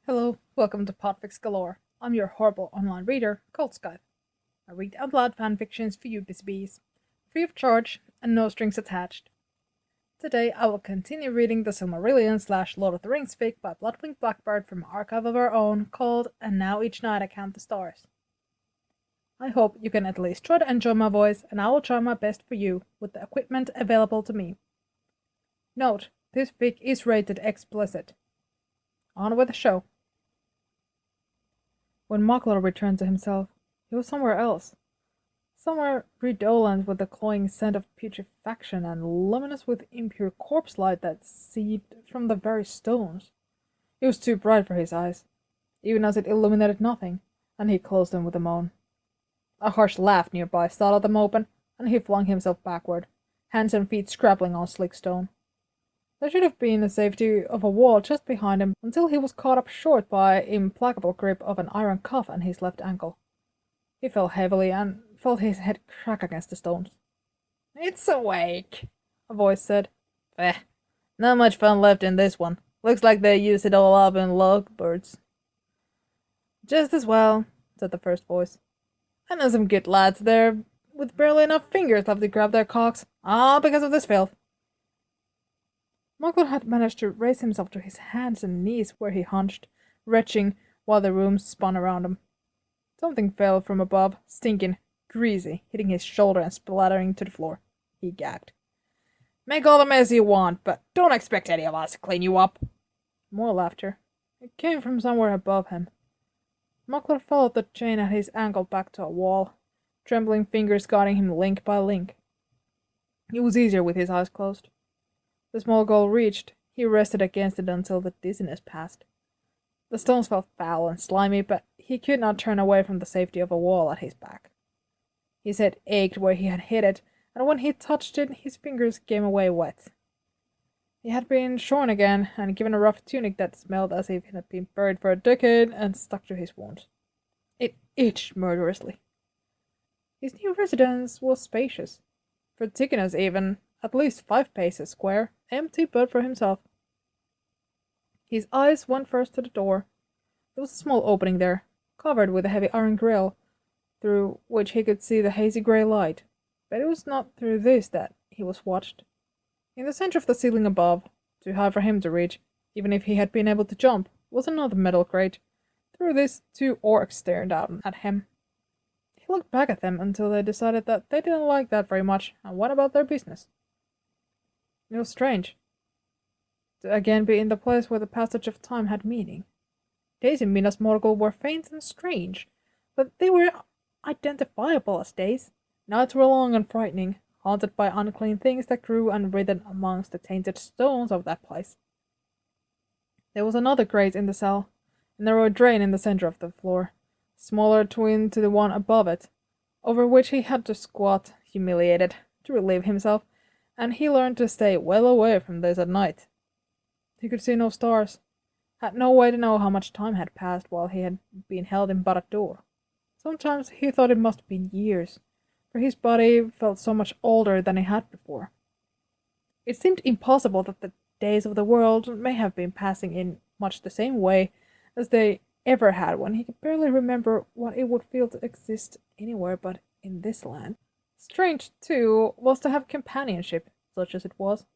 Hello, welcome to Podfic Galore. I'm your horrible online reader, Cold Skype. I read out loud fanfictions for you busy bees, free of charge and no strings attached. Today I will continue reading the Silmarillion / Lord of the Rings fic by Bloodwing Blackbird from Archive of Our Own called And Now Each Night I Count the Stars. I hope you can at least try to enjoy my voice, and I will try my best for you with the equipment available to me. Note, this fic is rated explicit. On with the show. When Mockler returned to himself, he was somewhere else. Somewhere redolent with the cloying scent of putrefaction and luminous with impure corpse light that seeped from the very stones. It was too bright for his eyes, even as it illuminated nothing, and he closed them with a moan. A harsh laugh nearby startled them open, and he flung himself backward, hands and feet scrabbling on slick stone. There should have been the safety of a wall just behind him until he was caught up short by the implacable grip of an iron cuff on his left ankle. He fell heavily and felt his head crack against the stones. "It's awake," a voice said. Not much fun left in this one. Looks like they used it all up in logbirds." "Just as well," said the first voice. "I know some good lads there with barely enough fingers left to grab their cocks, all because of this filth." Mugler had managed to raise himself to his hands and knees where he hunched, retching while the room spun around him. Something fell from above, stinking, greasy, hitting his shoulder and splattering to the floor. He gagged. "Make all the mess you want, but don't expect any of us to clean you up." More laughter. It came from somewhere above him. Muckler followed the chain at his ankle back to a wall, trembling fingers guiding him link by link. It was easier with his eyes closed. The small goal reached, he rested against it until the dizziness passed. The stones felt foul and slimy, but he could not turn away from the safety of a wall at his back. His head ached where he had hit it, and when he touched it, his fingers came away wet. He had been shorn again, and given a rough tunic that smelled as if it had been buried for a decade and stuck to his wounds. It itched murderously. His new residence was spacious, vertiginous even, at least 5 paces square, empty but for himself. His eyes went first to the door. There was a small opening there, covered with a heavy iron grill, through which he could see the hazy grey light, but it was not through this that he was watched. In the center of the ceiling above, too high for him to reach, even if he had been able to jump, was another metal grate. Through this, 2 orcs stared down at him. He looked back at them until they decided that they didn't like that very much and went about their business. It was strange to again be in the place where the passage of time had meaning. Days in Minas Morgul were faint and strange, but they were identifiable as days. Nights were long and frightening, haunted by unclean things that grew and writhed amongst the tainted stones of that place. There was another grate in the cell, a narrow drain in the center of the floor, smaller twin to the one above it, over which he had to squat, humiliated, to relieve himself, and he learned to stay well away from this at night. He could see no stars, had no way to know how much time had passed while he had been held in Barad-dûr. Sometimes he thought it must have been years, for his body felt so much older than it had before. It seemed impossible that the days of the world may have been passing in much the same way as they ever had when he could barely remember what it would feel to exist anywhere but in this land. Strange, too, was to have companionship, such as it was.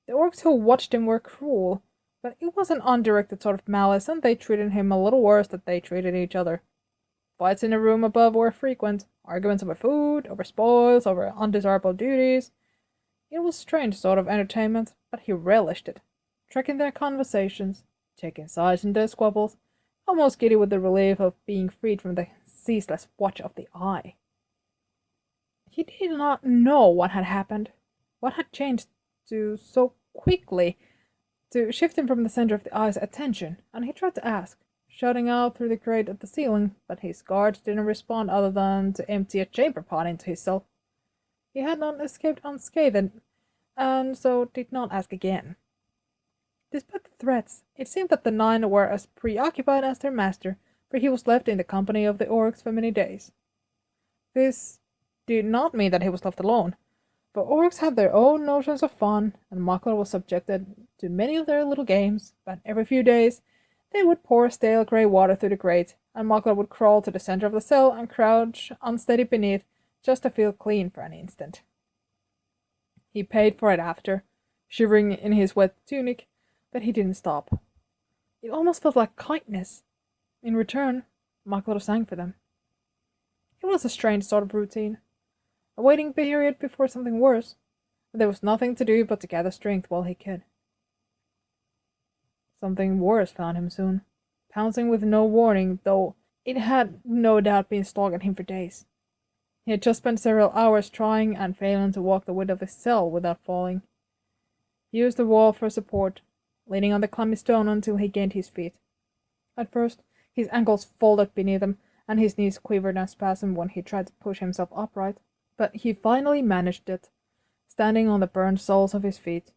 The orcs who watched him were cruel, but it was an undirected sort of malice, and they treated him a little worse than they treated each other. Fights in the room above were frequent, arguments over food, over spoils, over undesirable duties. It was strange sort of entertainment, but he relished it, tracking their conversations, taking sides in their squabbles, almost giddy with the relief of being freed from the ceaseless watch of the eye. He did not know what had happened, what had changed to so quickly to shift him from the center of the eye's attention, and he tried to ask, shouting out through the grate at the ceiling, but his guards didn't respond other than to empty a chamber pot into his cell. He had not escaped unscathed, and so did not ask again. Despite the threats, it seemed that the 9 were as preoccupied as their master, for he was left in the company of the orcs for many days. This did not mean that he was left alone, for orcs have their own notions of fun, and Maklar was subjected to many of their little games, but every few days They would pour stale grey water through the grate, and Makler would crawl to the center of the cell and crouch unsteady beneath just to feel clean for an instant. He paid for it after, shivering in his wet tunic, but he didn't stop. It almost felt like kindness. In return, Makler sang for them. It was a strange sort of routine, a waiting period before something worse, but there was nothing to do but to gather strength while he could. Something worse found him soon, pouncing with no warning, though it had no doubt been stalking him for days. He had just spent several hours trying and failing to walk the width of his cell without falling. He used the wall for support, leaning on the clammy stone until he gained his feet. At first, his ankles folded beneath him, and his knees quivered and spasmed when he tried to push himself upright, but he finally managed it, standing on the burned soles of his feet.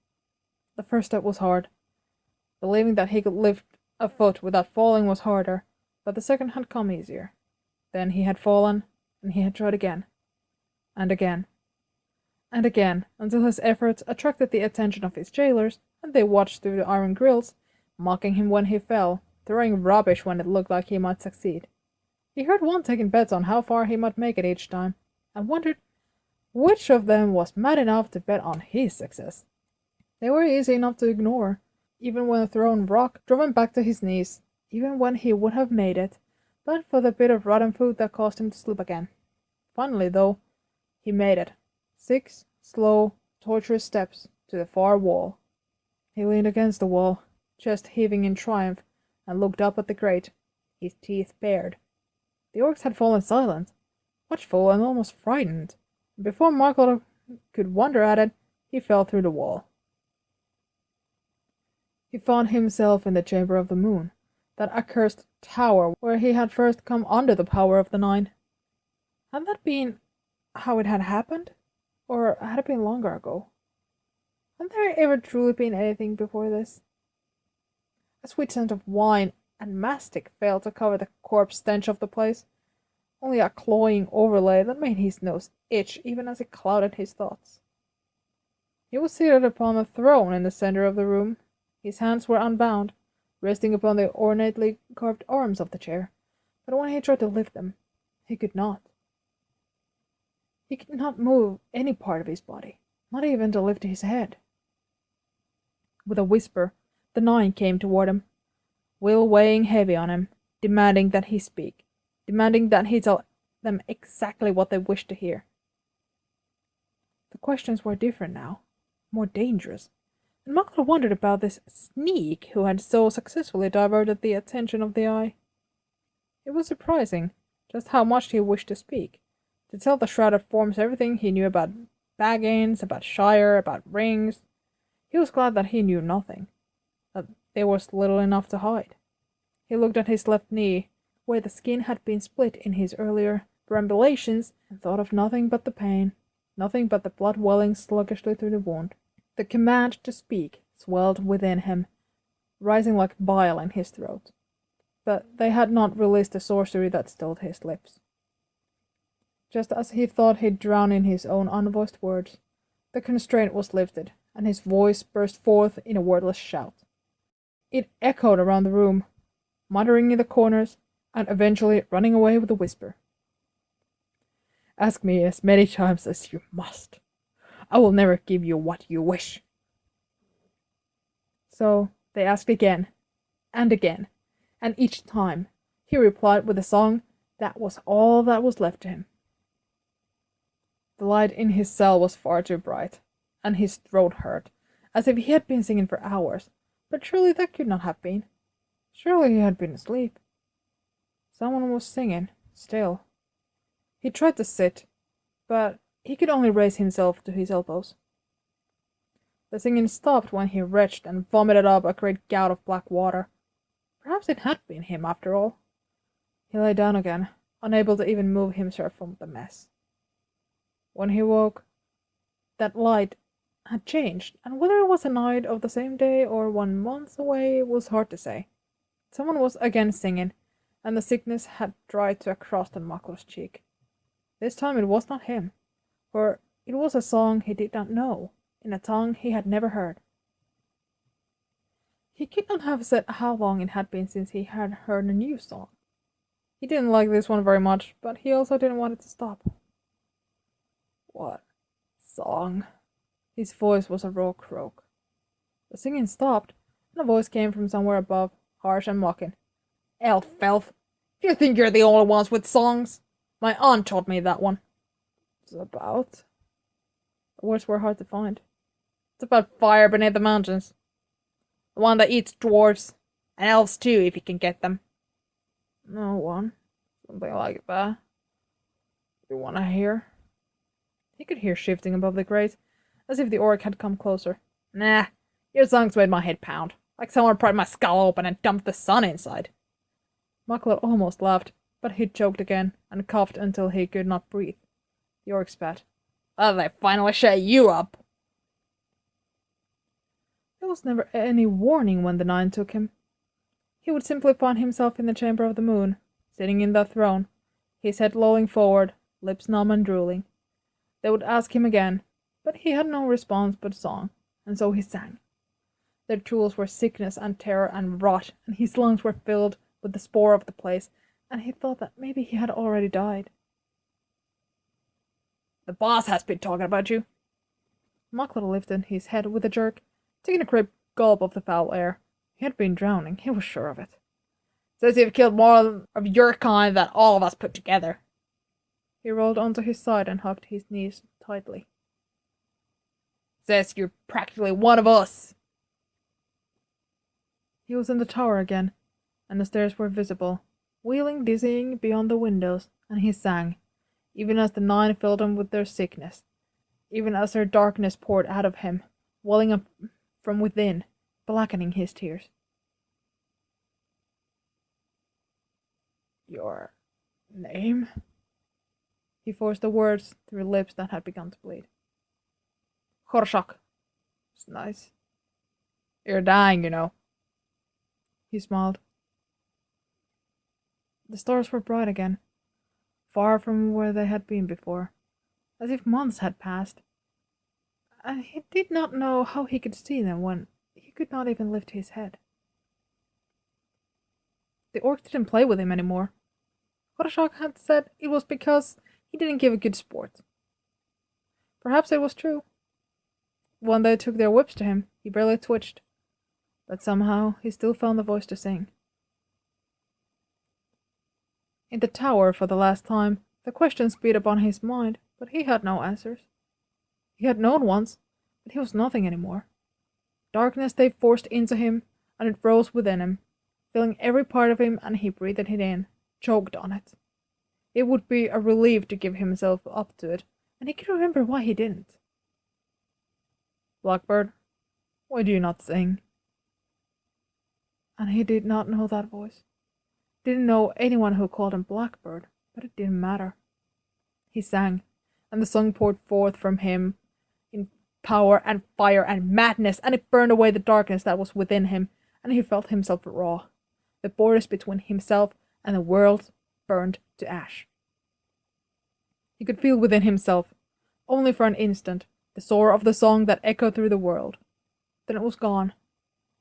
The first step was hard. Believing that he could lift a foot without falling was harder, but the second had come easier. Then he had fallen, and he had tried again, and again, and again, until his efforts attracted the attention of his jailers, and they watched through the iron grills, mocking him when he fell, throwing rubbish when it looked like he might succeed. He heard one taking bets on how far he might make it each time, and wondered which of them was mad enough to bet on his success. They were easy enough to ignore, even when a thrown rock drove him back to his knees, even when he would have made it, but for the bit of rotten food that caused him to slip again. Finally, though, he made it. 6 slow, tortuous steps to the far wall. He leaned against the wall, chest heaving in triumph, and looked up at the grate, his teeth bared. The orcs had fallen silent, watchful and almost frightened. Before Michael could wonder at it, he fell through the wall. He found himself in the Chamber of the Moon, that accursed tower where he had first come under the power of the Nine. Had that been how it had happened? Or had it been longer ago? Had there ever truly been anything before this? A sweet scent of wine and mastic failed to cover the corpse stench of the place, only a cloying overlay that made his nose itch even as it clouded his thoughts. He was seated upon a throne in the center of the room. His hands were unbound, resting upon the ornately carved arms of the chair, but when he tried to lift them, he could not. He could not move any part of his body, not even to lift his head. With a whisper, the Nine came toward him, will weighing heavy on him, demanding that he speak, demanding that he tell them exactly what they wished to hear. The questions were different now, more dangerous, and Makler wondered about this sneak who had so successfully diverted the attention of the Eye. It was surprising just how much he wished to speak, to tell the shrouded forms everything he knew about Baggins, about Shire, about rings. He was glad that he knew nothing, that there was little enough to hide. He looked at his left knee, where the skin had been split in his earlier perambulations, and thought of nothing but the pain, nothing but the blood welling sluggishly through the wound. The command to speak swelled within him, rising like bile in his throat. But they had not released the sorcery that stilled his lips. Just as he thought he'd drown in his own unvoiced words, the constraint was lifted, and his voice burst forth in a wordless shout. It echoed around the room, muttering in the corners, and eventually running away with a whisper. Ask me as many times as you must. I will never give you what you wish. So they asked again, and each time he replied with a song that was all that was left to him. The light in his cell was far too bright, and his throat hurt, as if he had been singing for hours, but surely that could not have been. Surely he had been asleep. Someone was singing, still. He tried to sit, but he could only raise himself to his elbows. The singing stopped when he retched and vomited up a great gout of black water. Perhaps it had been him, after all. He lay down again, unable to even move himself from the mess. When he woke, that light had changed, and whether it was a night of the same day or 1 month away was hard to say. Someone was again singing, and the sickness had dried to a crust on Makler's cheek. This time it was not him, for it was a song he did not know, in a tongue he had never heard. He could not have said how long it had been since he had heard a new song. He didn't like this one very much, but he also didn't want it to stop. What song? His voice was a raw croak. The singing stopped, and a voice came from somewhere above, harsh and mocking. Elf filth! Do you think you're the only ones with songs? My aunt taught me that one. It's about? The words were hard to find. It's about fire beneath the mountains. The one that eats dwarves. And elves too, if you can get them. No one. Something like that. You wanna hear? He could hear shifting above the grate, as if the orc had come closer. Nah, your songs made my head pound. Like someone pried my skull open and dumped the sun inside. Muckler almost laughed, but he choked again, and coughed until he could not breathe. The orc spat. Oh, they finally shut you up! There was never any warning when the Nine took him. He would simply find himself in the chamber of the moon, sitting in the throne, his head lolling forward, lips numb and drooling. They would ask him again, but he had no response but song, and so he sang. Their tools were sickness and terror and rot, and his lungs were filled with the spore of the place, and he thought that maybe he had already died. The boss has been talking about you. Muckler lifted his head with a jerk, taking a great gulp of the foul air. He had been drowning, he was sure of it. Says you've killed more of your kind than all of us put together. He rolled onto his side and hugged his knees tightly. Says you're practically one of us. He was in the tower again, and the stairs were visible, wheeling dizzying beyond the windows, and he sang, even as the Nine filled him with their sickness, even as their darkness poured out of him, welling up from within, blackening his tears. Your name? He forced the words through lips that had begun to bleed. Horshak. It's nice. You're dying, you know. He smiled. The stars were bright again, far from where they had been before, as if months had passed, and he did not know how he could see them when he could not even lift his head. The orc didn't play with him anymore. Horshak had said it was because he didn't give a good sport. Perhaps it was true. When they took their whips to him, he barely twitched, but somehow he still found the voice to sing. In the tower, for the last time, the questions beat upon his mind, but he had no answers. He had known once, but he was nothing anymore. Darkness they forced into him, and it rose within him, filling every part of him, and he breathed it in, choked on it. It would be a relief to give himself up to it, and he could remember why he didn't. Blackbird, why do you not sing? And he did not know that voice. Didn't know anyone who called him Blackbird, but it didn't matter. He sang, and the song poured forth from him in power and fire and madness, and it burned away the darkness that was within him, and he felt himself raw. The borders between himself and the world burned to ash. He could feel within himself, only for an instant, the soar of the song that echoed through the world. Then it was gone,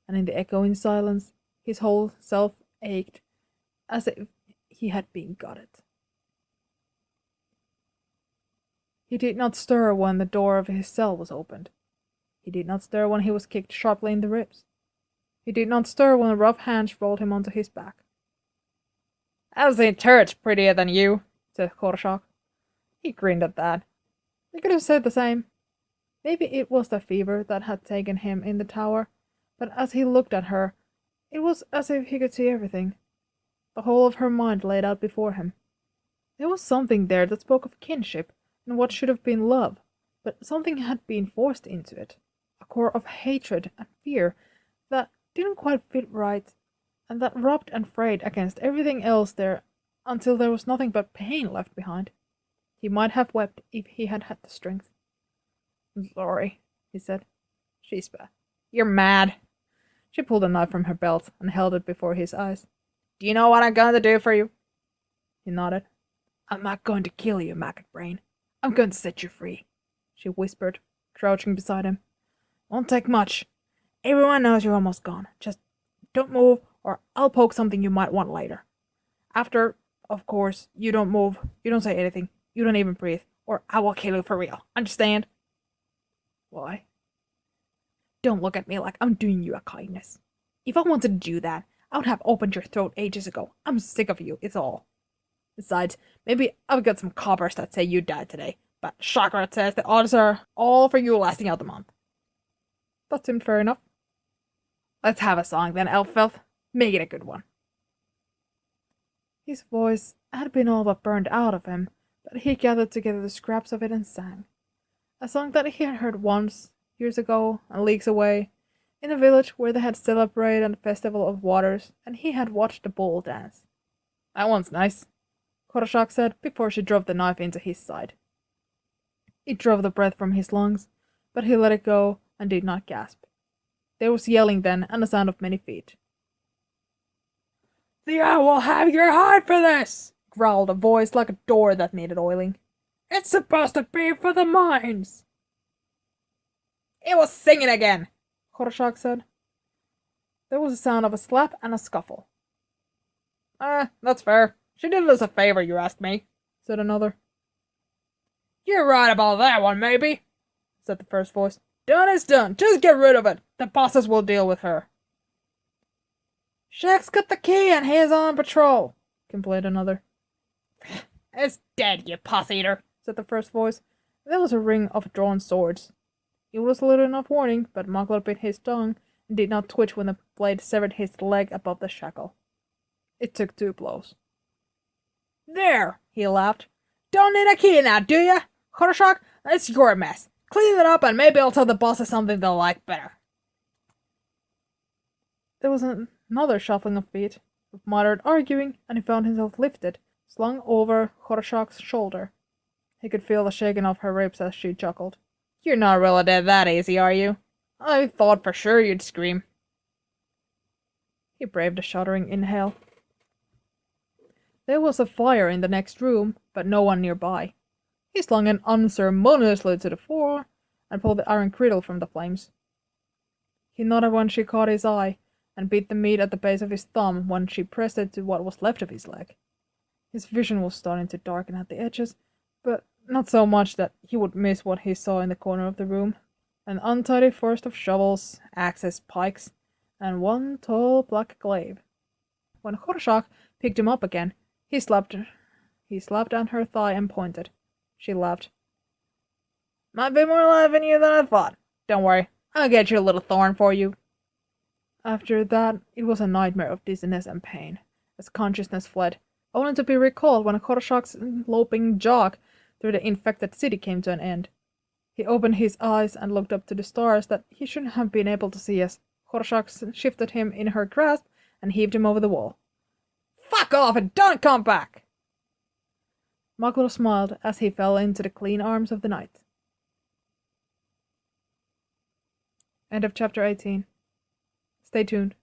and in the echoing silence, his whole self ached, as if he had been gutted. He did not stir when the door of his cell was opened. He did not stir when he was kicked sharply in the ribs. He did not stir when a rough hand rolled him onto his back. I've seen turrets prettier than you, said Horshak. He grinned at that. He could have said the same. Maybe it was the fever that had taken him in the tower, but as he looked at her, it was as if he could see everything. The whole of her mind laid out before him. There was something there that spoke of kinship and what should have been love, but something had been forced into it, a core of hatred and fear that didn't quite fit right, and that rubbed and frayed against everything else there until there was nothing but pain left behind. He might have wept if he had had the strength. I'm sorry, he said. She's bad. You're mad. She pulled a knife from her belt and held it before his eyes. Do you know what I'm going to do for you? He nodded. I'm not going to kill you, maggot brain. I'm going to set you free, she whispered, crouching beside him. Won't take much. Everyone knows you're almost gone. Just Don't move, or I'll poke something you might want later. After, of course, you don't move, you don't say anything, you don't even breathe, or I will kill you for real. Understand? Why? Don't look at me like I'm doing you a kindness. If I wanted to do that, I would have opened your throat ages ago. I'm sick of you, it's all. Besides, maybe I've got some coppers that say you died today, but Chakra says the odds are all for you lasting out the month. That seemed fair enough. Let's have a song then, Elffelth. Make it a good one. His voice had been all but burned out of him, but he gathered together the scraps of it and sang. A song that he had heard once, years ago, and leagues away, in a village where they had celebrated the Festival of Waters, and he had watched the bull dance. That one's nice, Koroshak said before she drove the knife into his side. It drove the breath from his lungs, but he let it go and did not gasp. There was yelling then, and the sound of many feet. "The owl will have your hide for this!" growled a voice like a door that needed oiling. "It's supposed to be for the mines!" "It was singing again!" Koroshak said. There was a sound of a slap and a scuffle. That's fair. She did us a favor, you ask me," said another. "You're right about that one, maybe," said the first voice. "Done is done. Just get rid of it. The bosses will deal with her." "Shaq's got the key and he's on patrol," complained another. "It's dead, you puss-eater," said the first voice. There was a ring of drawn swords. It was little enough warning, but Mugler bit his tongue and did not twitch when the blade severed his leg above the shackle. It took 2 blows. "There," he laughed. "Don't need a key now, do ya? Koroshak, it's your mess. Clean it up and maybe I'll tell the bosses something they'll like better." There was another shuffling of feet, of muttered arguing, and he found himself lifted, slung over Koroshak's shoulder. He could feel the shaking of her ribs as she chuckled. "You're not really dead that easy, are you? I thought for sure you'd scream." He braved a shuddering inhale. There was a fire in the next room, but no one nearby. He slung it unceremoniously to the floor and pulled the iron cradle from the flames. He nodded when she caught his eye, and beat the meat at the base of his thumb when she pressed it to what was left of his leg. His vision was starting to darken at the edges, but not so much that he would miss what he saw in the corner of the room. An untidy forest of shovels, axes, pikes, and one tall black glaive. When Koroshak picked him up again, he slapped on her thigh and pointed. She laughed. "Might be more alive in you than I thought. Don't worry, I'll get your little thorn for you." After that, it was a nightmare of dizziness and pain, as consciousness fled, only to be recalled when Koroshak's loping jog through the infected city came to an end. He opened his eyes and looked up to the stars that he shouldn't have been able to see as Koroshak shifted him in her grasp and heaved him over the wall. "Fuck off and don't come back!" Maglo smiled as he fell into the clean arms of the night. End of chapter 18. Stay tuned.